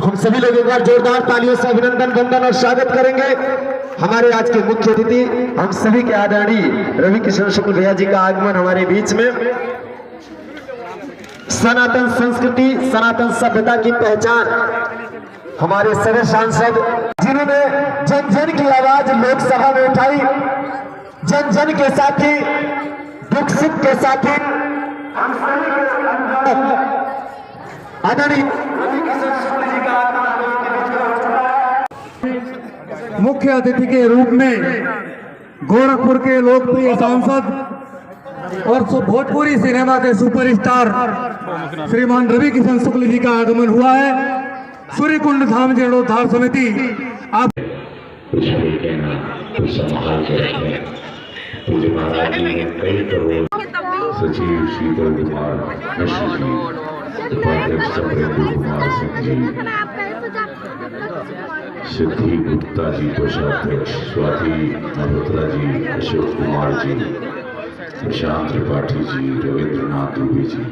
हम सभी लोग एक बार जोरदार तालियों से अभिनंदन वंदन और स्वागत करेंगे हमारे आज के मुख्य अतिथि हम सभी के आदरणीय रवि किशन शुक्ल भैया जी का आगमन हमारे बीच में। सनातन संस्कृति सनातन सभ्यता की पहचान हमारे सभी सांसद जिन्होंने जन जन की आवाज लोकसभा में उठाई, जन जन के साथी दुख सुख के साथी आदरणीय मुख्य अतिथि के रूप में गोरखपुर के लोकप्रिय सांसद और भोजपुरी सिनेमा के सुपरस्टार श्रीमान रवि किशन शुक्ल जी का आगमन हुआ है। सूर्यकुंड धाम जीर्णोद्धार समिति आप कुछ भी कहना कुछ संभाल के रखें। मुझे महाराज जी ने कई करोड़ सचिव शीतल कुमार मिश्र जी, उपाध्यक्ष सप्रेंद्र कुमार सिंह जी, सिद्धि गुप्ता जी कोषाध्यक्ष, स्वाति मल्होत्रा जी, अशोक कुमार जी, प्रशांत त्रिपाठी जी, रविंद्रनाथ दुबे जी,